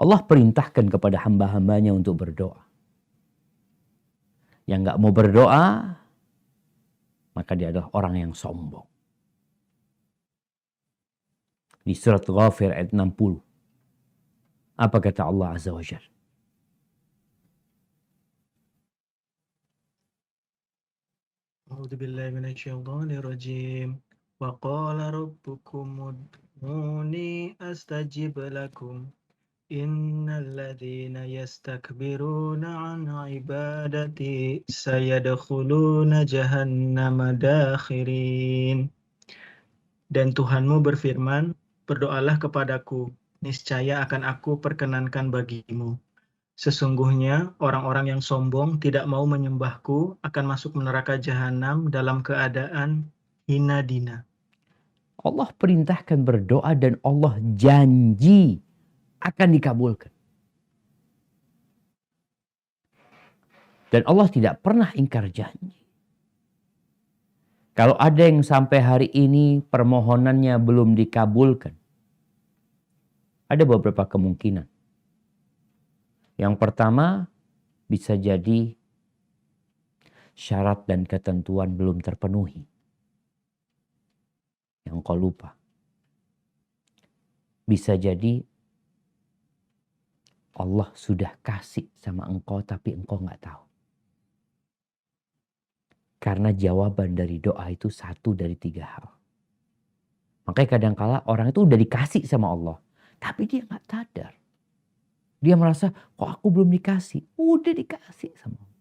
Allah perintahkan kepada hamba-hambanya untuk berdoa. Yang nggak mau berdoa, maka dia adalah orang yang sombong. Di surat Ghafir ayat 60. Apa kata Allah Azza wa Jalla? A'udzu billahi minasyaitonir rajim. Wa qala rabbukum ud'uni astajib lakum. Innal ladzina yastakbiruna an ibadati sayadkhuluna jahannama dakhirin. Dan Tuhanmu berfirman, berdoalah kepadaku, niscaya akan aku perkenankan bagimu. Sesungguhnya orang-orang yang sombong tidak mau menyembahku akan masuk neraka jahanam dalam keadaan hina dina. Allah perintahkan berdoa dan Allah janji akan dikabulkan. Dan Allah tidak pernah ingkar janji. Kalau ada yang sampai hari ini permohonannya belum dikabulkan, ada beberapa kemungkinan. Yang pertama, bisa jadi syarat dan ketentuan belum terpenuhi. Yang kau lupa. Bisa jadi Allah sudah kasih sama engkau tapi engkau nggak tahu. Karena jawaban dari doa itu satu dari 3 hal. Makanya kadangkala orang itu udah dikasih sama Allah. Tapi dia nggak sadar. Dia merasa, kok aku belum dikasih? Udah dikasih sama Allah.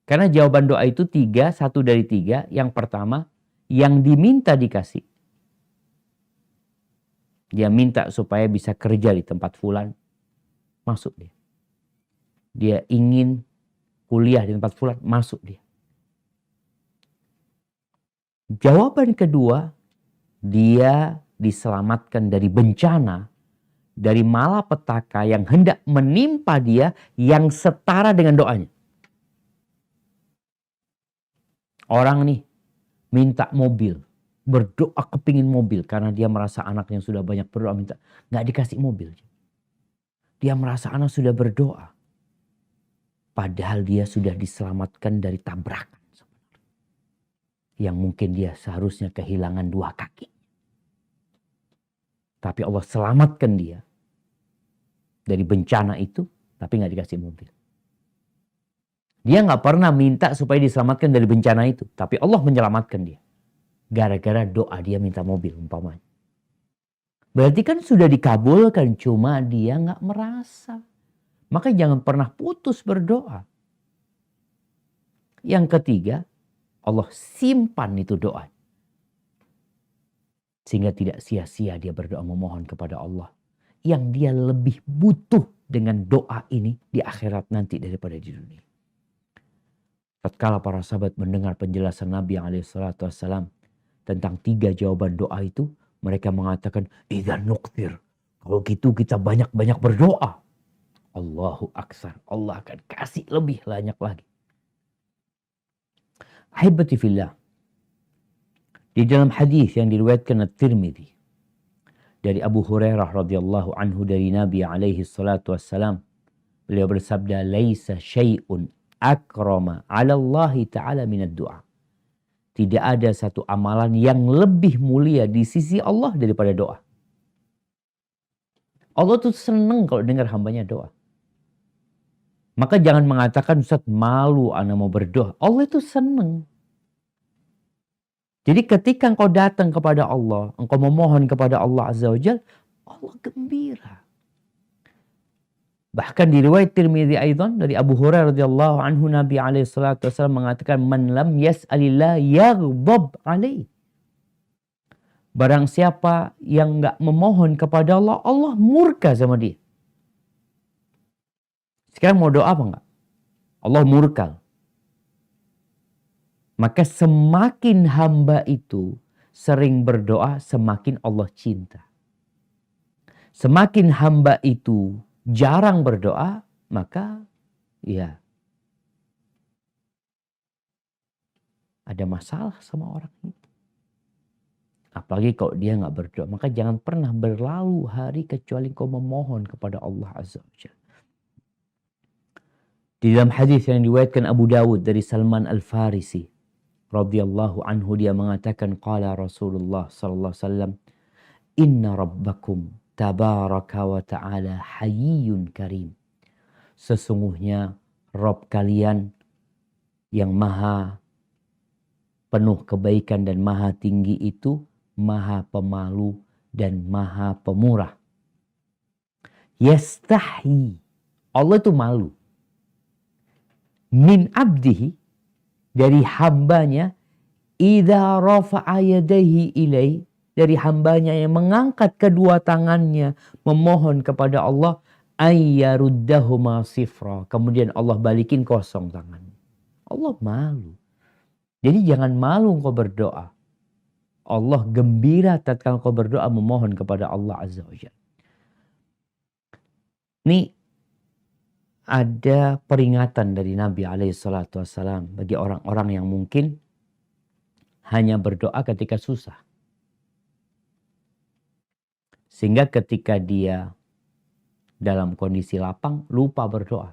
Karena jawaban doa itu 3, satu dari 3. Yang pertama, yang diminta dikasih. Dia minta supaya bisa kerja di tempat fulan. Masuk dia. Dia ingin kuliah di tempat fulan. Masuk dia. Jawaban kedua, dia diselamatkan dari bencana, dari malapetaka yang hendak menimpa dia yang setara dengan doanya. Orang nih minta mobil, berdoa kepingin mobil karena dia merasa anaknya sudah banyak berdoa minta, nggak dikasih mobil. Dia merasa anak sudah berdoa, padahal dia sudah diselamatkan dari tabrakan yang mungkin dia seharusnya kehilangan 2 kaki. Tapi Allah selamatkan dia dari bencana itu, tapi nggak dikasih mobil. Dia nggak pernah minta supaya diselamatkan dari bencana itu, tapi Allah menyelamatkan dia. Gara-gara doa dia minta mobil umpamanya. Berarti kan sudah dikabulkan, cuma dia nggak merasa. Maka jangan pernah putus berdoa. Yang ketiga, Allah simpan itu doa. Sehingga tidak sia-sia dia berdoa memohon kepada Allah. Yang dia lebih butuh dengan doa ini di akhirat nanti daripada di dunia. Tatkala para sahabat mendengar penjelasan Nabi SAW tentang 3 jawaban doa itu, mereka mengatakan, "Idza nuktir." Kalau gitu kita banyak-banyak berdoa. Allahu Akbar. Allah akan kasih lebih banyak lagi. Ahibati fillah. Di dalam hadis yang diriwayatkan At-Tirmidzi dari Abu Hurairah radhiyallahu anhu dari Nabi alaihi salatu wassalam, beliau bersabda, "Laisa syai'un akrama 'ala Allah ta'ala minad du'a." Tidak ada satu amalan yang lebih mulia di sisi Allah daripada doa. Allah tuh senang kalau dengar hambanya doa. Maka jangan mengatakan, "Ustaz, malu ana mau berdoa." Allah itu senang. Jadi ketika engkau datang kepada Allah, engkau memohon kepada Allah Azza wa Jalla, Allah gembira. Bahkan di riwayat Tirmidzi aidan dari Abu Hurairah radhiyallahu anhu, Nabi alaihi salatu wasallam mengatakan, "Man lam yas'alillah yaghdab alaihi." Barang siapa yang enggak memohon kepada Allah, Allah murka sama dia. Sekarang mau doa apa enggak? Allah murka. Maka semakin hamba itu sering berdoa, semakin Allah cinta. Semakin hamba itu jarang berdoa, maka ya ada masalah sama orang itu. Apalagi kalau dia nggak berdoa. Maka jangan pernah berlalu hari kecuali kau memohon kepada Allah Azza wa Jalla. Di dalam hadis yang diriwayatkan Abu Dawud dari Salman Al-Farisi radhiyallahu anhu, dia mengatakan qala Rasulullah sallallahu alaihi wasallam, inna rabbakum tabaraka wa ta'ala hayyun karim. Sesungguhnya Rabb kalian yang maha penuh kebaikan dan maha tinggi itu maha pemalu dan maha pemurah. Yastahi, Allah itu malu. Min abdihi, dari hambanya, idza rafa'a yadayhi ilai, dari hambanya yang mengangkat kedua tangannya memohon kepada Allah, ayyaruddahuma sifra, kemudian Allah balikin kosong tangannya. Allah malu. Jadi jangan malu engkau berdoa. Allah gembira tatkala engkau berdoa memohon kepada Allah Azza wa Jalla. Ini ada peringatan dari Nabi SAW bagi orang-orang yang mungkin hanya berdoa ketika susah. Sehingga ketika dia dalam kondisi lapang lupa berdoa.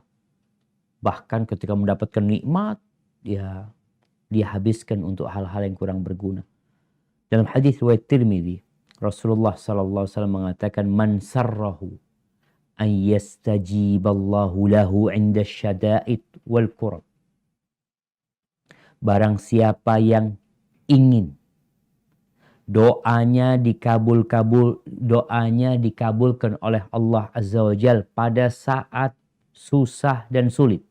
Bahkan ketika mendapatkan nikmat, dia habiskan untuk hal-hal yang kurang berguna. Dalam hadis riwayat Tirmidzi, Rasulullah SAW mengatakan, man sarrahu an yastajiballahu lahu 'inda syada'id wal kurab. Barang siapa yang ingin doanya dikabulkan oleh Allah Azza wa Jalla pada saat susah dan sulit.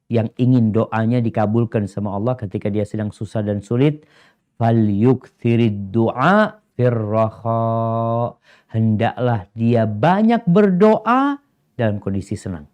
Yang ingin doanya dikabulkan sama Allah ketika dia sedang susah dan sulit, falyukthirid du'a firraha, hendaklah dia banyak berdoa dalam kondisi senang.